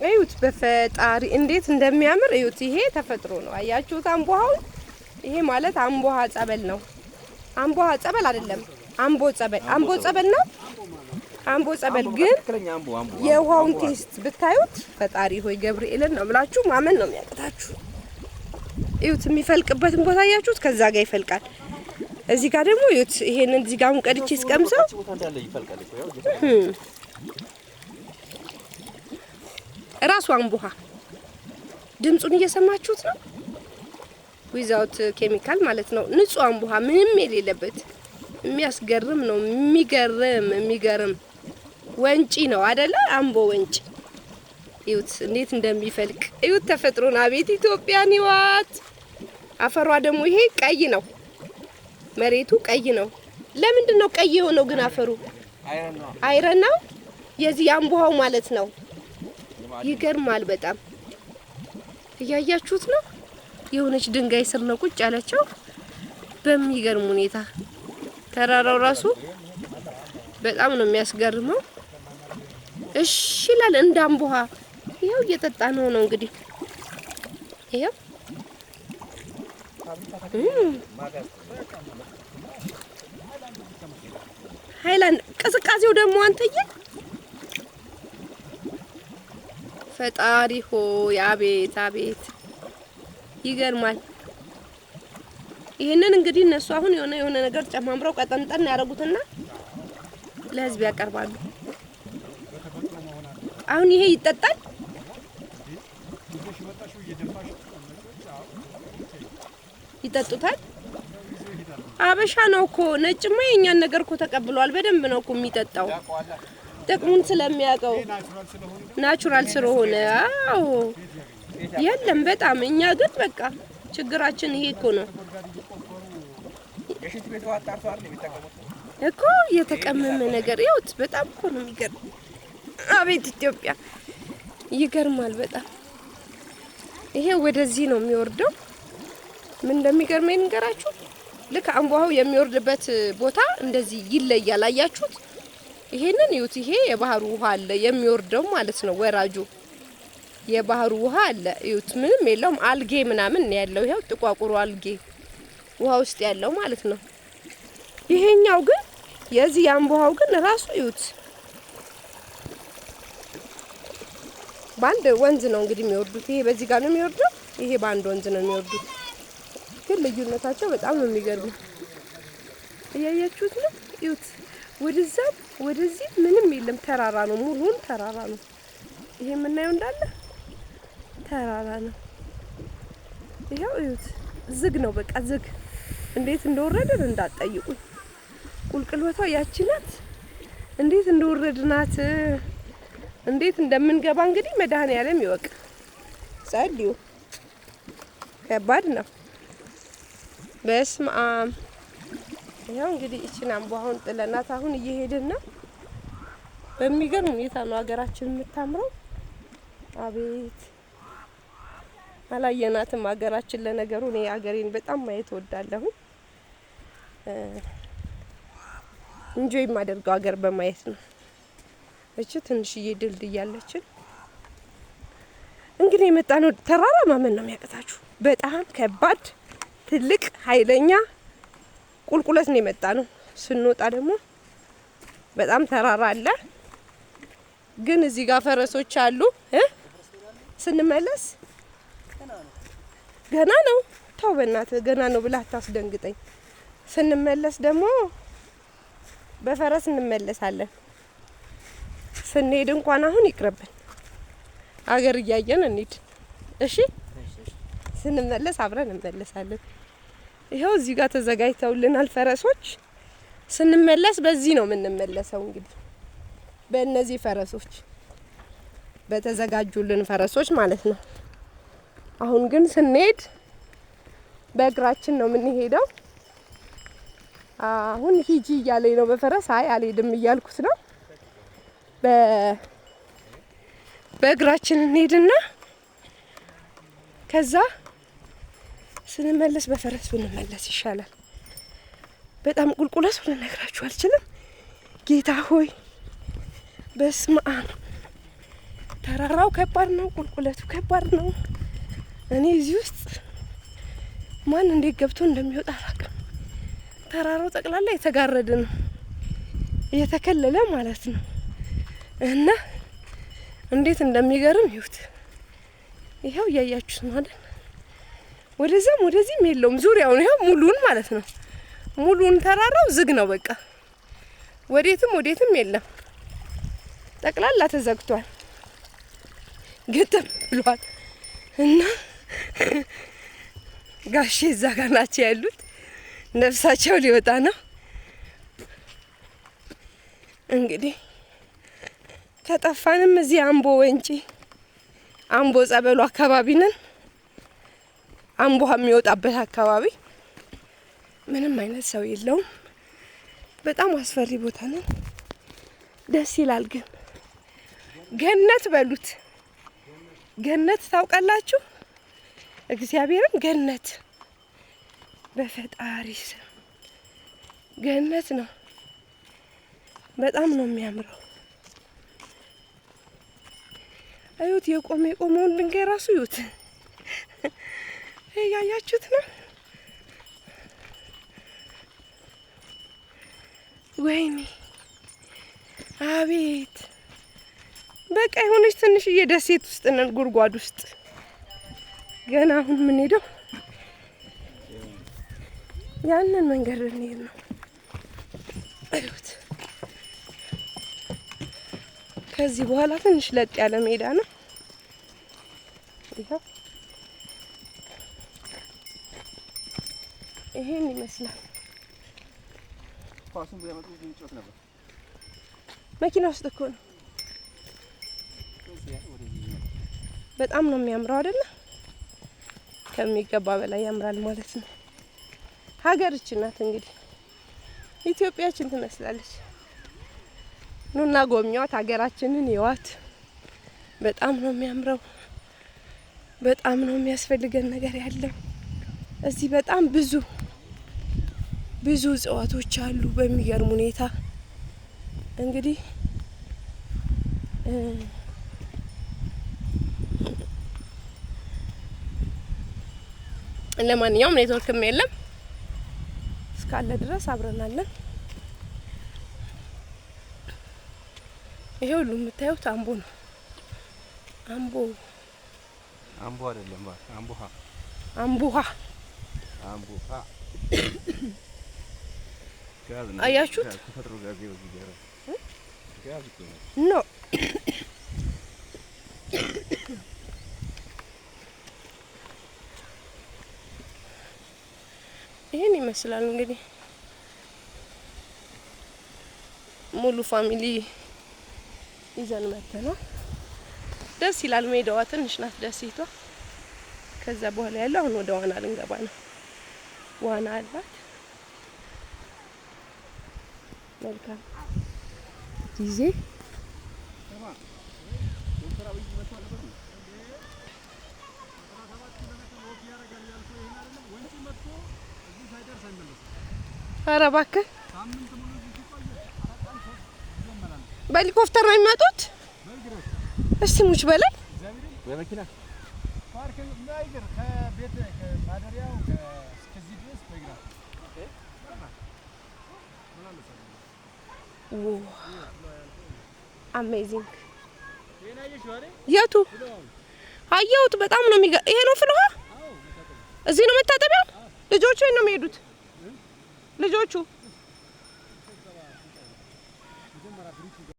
እዩት በፈጣሪ እንዴት እንደሚያምር እዩት። ይሄ ተፈጥሮ ነው። አያችሁት? አምቦሃው ይሄ ማለት አምቦሃ ጸበል ነው። አምቦሃ ጸበል አይደለም፣ አምቦ ጸበል። አምቦ ጸበል ነው። አምቦ ጸበል ግን የውሃውን ቴስት ብታዩት ፈጣሪ ሆይ ገብርኤልን ነው ብላችሁ ማመን ነው የሚያቅታችሁ። እዩት የሚፈልቅበትን ቦታ አያችሁት? ከዛ ጋር ይፈልቃል። እዚህ ጋር ደግሞ እዩት። ይሄንን እዚህ ጋር አሁን ቀድቼ እስቀምሰው ራሱ አምቦሃ ድምጹን እየሰማችሁት ነው። ዊዛውት ኬሚካል ማለት ነው። ንጹህ አምቦሃ ምንም የሌለበት የሚያስገርም ነው። የሚገርም ወንጪ ነው አይደለ? አምቦ ወንጪ እዩት እንዴት እንደሚፈልቅ እዩት። ተፈጥሮን አቤት ኢትዮጵያን ይዋት። አፈሯ ደግሞ ይሄ ቀይ ነው። መሬቱ ቀይ ነው። ለምንድን ነው ቀይ የሆነው ግን አፈሩ? አይረን ነው የዚህ አምቦሃው ማለት ነው። ይገርማል በጣም እያያችሁት ነው። የሆነች ድንጋይ ስር ነው ቁጭ ያለችው በሚገርም ሁኔታ። ተራራው ራሱ በጣም ነው የሚያስገርመው። እሺ ይላል እንደ አምቦሃ። ይሄው እየጠጣ ነው እንግዲህ ይሄው ሃይላንድ ቅዝቃዜው ደግሞ አንተዬ ፈጣሪ ሆይ አቤት አቤት ይገርማል። ይሄንን እንግዲህ እነሱ አሁን የሆነ ነገር ጨማምረው ቀጠንጠን ያደርጉትና ለህዝብ ያቀርባሉ። አሁን ይሄ ይጠጣል። ይጠጡታል። አበሻ ነው እኮ ነጭማ የኛን ነገር እኮ ተቀብሏል። በደንብ ነው እኮ የሚጠጣው ጥቅሙን ስለሚያውቀው ናቹራል ስለሆነ። አዎ የለም በጣም እኛ ግን በቃ ችግራችን ይሄ እኮ ነው እኮ የተቀመመ ነገር ይውት በጣም እኮ ነው የሚገርም። አቤት ኢትዮጵያ ይገርማል በጣም። ይሄ ወደዚህ ነው የሚወርደው። ምን እንደሚገርመኝ ንገራችሁ። ልክ አምቦሃው የሚወርድበት ቦታ እንደዚህ ይለያል። አያችሁት? ይሄንን ይዩት። ይሄ የባህሩ ውሃ አለ የሚወርደው ማለት ነው። ወራጁ የባህሩ ውሃ አለ ይዩት። ምንም የለውም አልጌ ምናምን ያለው ይሄው ጥቋቁሩ አልጌ ውሃ ውስጥ ያለው ማለት ነው። ይሄኛው ግን የዚህ አምቦሃው ግን ራሱ ይዩት ባንድ ወንዝ ነው እንግዲህ የሚወርዱት። ይሄ በዚህ ጋር ነው የሚወርደው፣ ይሄ ባንድ ወንዝ ነው የሚወርዱት። ግን ልዩነታቸው በጣም ነው የሚገርመው። እያያችሁት ነው ይዩት። ወደዛም ወደዚህ ምንም የለም፣ ተራራ ነው፣ ሙሉን ተራራ ነው። ይሄ የምናየው እንዳለ ተራራ ነው። ይሄው እዩት፣ ዝግ ነው በቃ ዝግ። እንዴት እንደወረድን እንዳትጠይቁኝ። ቁልቁለቷ ያቺ ናት። እንዴት እንደወረድናት እንዴት እንደምንገባ እንግዲህ መድኃኔዓለም ይወቅ። ጸልዩ። ከባድ ነው። በስመ አብ። ያው እንግዲህ እቺን አምቦሃውን ጥለናት አሁን እየሄድን ነው። በሚገርም ሁኔታ ነው ሀገራችን የምታምረው። አቤት አላየናትም ሀገራችን። ለነገሩ እኔ ሀገሬን በጣም ማየት እወዳለሁ። እንጆይ የማደርገው ሀገር በማየት ነው። እቺ ትንሽዬ ድልድይ ያለችን እንግዲህ የመጣ ነው። ተራራ ማመን ነው የሚያቅታችሁ። በጣም ከባድ ትልቅ ኃይለኛ ቁልቁለት ነው የመጣ ነው። ስንወጣ ደግሞ በጣም ተራራ አለ። ግን እዚህ ጋር ፈረሶች አሉ። ስንመለስ ገና ነው። ተው በእናትህ ገና ነው ብለህ አታስደንግጠኝ። ስንመለስ ደግሞ በፈረስ እንመለሳለን። ስንሄድ እንኳን አሁን ይቅርብን፣ አገር እያየን እንሂድ። እሺ ስንመለስ አብረን እንመለሳለን። ይሄው እዚህ ጋር ተዘጋጅተውልናል ፈረሶች። ስንመለስ በዚህ ነው የምንመለሰው እንግዲህ በእነዚህ ፈረሶች በተዘጋጁልን ፈረሶች ማለት ነው። አሁን ግን ስንሄድ በእግራችን ነው የምንሄደው። አሁን ሂጂ እያለኝ ነው በፈረስ። አይ አልሄድም እያልኩት ነው። በእግራችን እንሄድና ከዛ ስንመለስ በፈረስ ብንመለስ ይሻላል። በጣም ቁልቁለት ልነግራችሁ አልችልም። ጌታ ሆይ በስመ አብ ተራራው ከባድ ነው፣ ቁልቁለቱ ከባድ ነው። እኔ እዚህ ውስጥ ማን እንዴት ገብቶ እንደሚወጣ አላውቅም። ተራራው ጠቅላላ የተጋረደ ነው፣ እየተከለለ ማለት ነው። እና እንዴት እንደሚገርም ይሁት። ይኸው እያያችሁት ነው አይደል? ወደዛም ወደዚህም የለውም፣ ዙሪያውን ይኸው ሙሉን ማለት ነው። ሙሉን ተራራው ዝግ ነው፣ በቃ ወዴትም የለም። ጠቅላላ ተዘግቷል፣ ግጥም ብሏል። እና ጋሼ እዛ ጋር ናቸው ያሉት፣ ነፍሳቸው ሊወጣ ነው እንግዲህ። ከጠፋንም እዚህ አምቦ ወንጪ አምቦ ጸበሉ አካባቢ ነን። አምቦ የሚወጣበት አካባቢ ምንም አይነት ሰው የለውም። በጣም አስፈሪ ቦታ ነን። ደስ ይላል ግን ገነት በሉት። ገነት ታውቃላችሁ? እግዚአብሔርን ገነት በፈጣሪ ስም ገነት ነው። በጣም ነው የሚያምረው። አዩት፣ የቆመውን ድንጋይ ራሱ ይዩት። ያያችሁት ነው። ወይኔ አቤት! በቃ የሆነች ትንሽዬ ደሴት ውስጥ ነን፣ ጉድጓድ ውስጥ። ገና አሁን ምን ሄደው ያንን መንገድ ልንሄድ ነው። አዩት። ከዚህ በኋላ ትንሽ ለጥ ያለ ሜዳ ነው። ይሄው ይሄን ይመስላል። ኳሱን ቢያመጡ እንጨት ነበር። መኪና ውስጥ እኮ ነው። በጣም ነው የሚያምረው አይደለ? ከሚገባ በላይ ያምራል ማለት ነው። ሀገራችን ናት እንግዲህ፣ ኢትዮጵያችን ትመስላለች። ኑና ጎብኟት፣ ሀገራችንን ይዋት። በጣም ነው የሚያምረው። በጣም ነው የሚያስፈልገን ነገር ያለው እዚህ። በጣም ብዙ እጽዋቶች አሉ በሚገርም ሁኔታ። እንግዲህ ለማንኛውም ኔትወርክም የለም እስካለ ድረስ አብረናለን። ይሄ ሁሉ የምታዩት አምቦ ነው። አምቦ አይደለም፣ አምቦሃ አያችሁት? ኖ ይሄን ይመስላል እንግዲህ ሙሉ ፋሚሊ ይዘን መተናል። ደስ ይላል። ሜዳዋ ትንሽ ናት ደሴቷ። ከዛ በኋላ ያለው አሁን ወደ ዋና ልንገባ ነው። ዋና አላት። መልካም ጊዜ። ኧረ እባክህ በሄሊኮፕተር ነው የሚመጡት? እስቲ ሙች በላይ በመኪና ፓርኪንግ ማይገር ከቤት ከማደሪያው እስከዚህ ድረስ በእግራ አሜዚንግ። የቱ አየሁት። በጣም ነው የሚገርም። ይሄ ነው ፍልውሃ። እዚህ ነው መታጠቢያው። ልጆቹ ነው የሚሄዱት ልጆቹ